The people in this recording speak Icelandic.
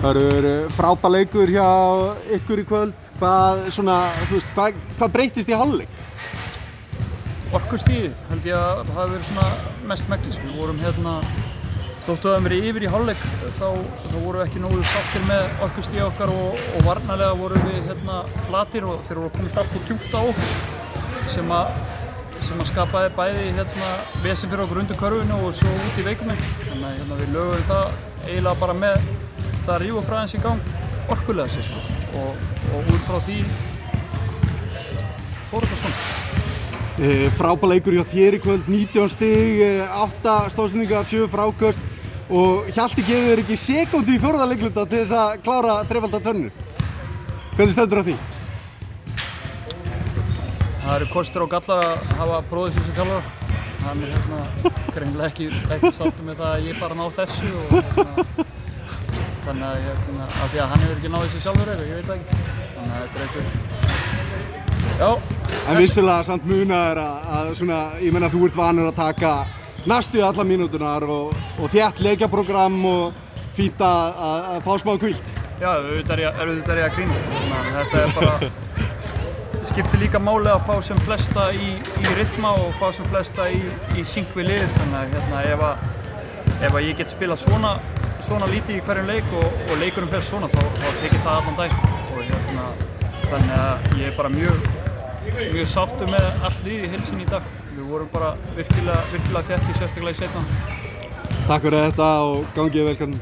Það eru frábær leikur hjá ykkur í kvöld. Hvað breyttist í hálfleik? Orkustigið held ég að það hafi verið svona mest megnis. Við vorum þóttu að við yfir í hálfleik þá vorum við ekki nógu sáttir með orkustigið okkar og varnarlega vorum við flatir og þeir voru komið upp og djúpt á okkur sem að skapaði bæði vesen fyrir okkur undir körfunni og svo út í veikuminn. Þannig að við lögum það eiginlega bara með það að rífa okkur aðeins í gang orkulega sér sko. Og út frá því fór þetta svona. Frábær leikur hjá þér í kvöld, 19 stig, 8 stóðsendingar, 7 fráköst og Hjalti gefur þér ekki sekúndu í fjórða leikluta til þess að klára þrefalda törnur. Hvernig stendur á því? Það eru kostir og gallar að hafa bróðir sér sem þjálfara. Hann greinilega ekki sáttur með það að ég bara ná þessu og þannig að af því að hann hefur ekki náð þessu sjálfur ég veit það ekki. Þannig að þetta er eitthvað. Já. En vissulega samt munaður að svona, ég meina þú ert vanur að taka næstu alla mínúturnar og þétt leikjaprógramm og fínt að fá smá hvíld. Já, auðvitað er ég að grínast. Þetta er bara skiptir líka máli að fá sem flesta í rytma og fá sem flesta í sync við liðið. Þannig að ef ég get spilað svona lítið í hverjum leik og leikurinn fer svona þá tekið það allan dag. Þannig að ég er bara mjög sáttur með allt liðið í heild sinni í dag. Við vorum bara virkilega þétt í sérstaklega í seinna. Takk fyrir þetta og gangið vel.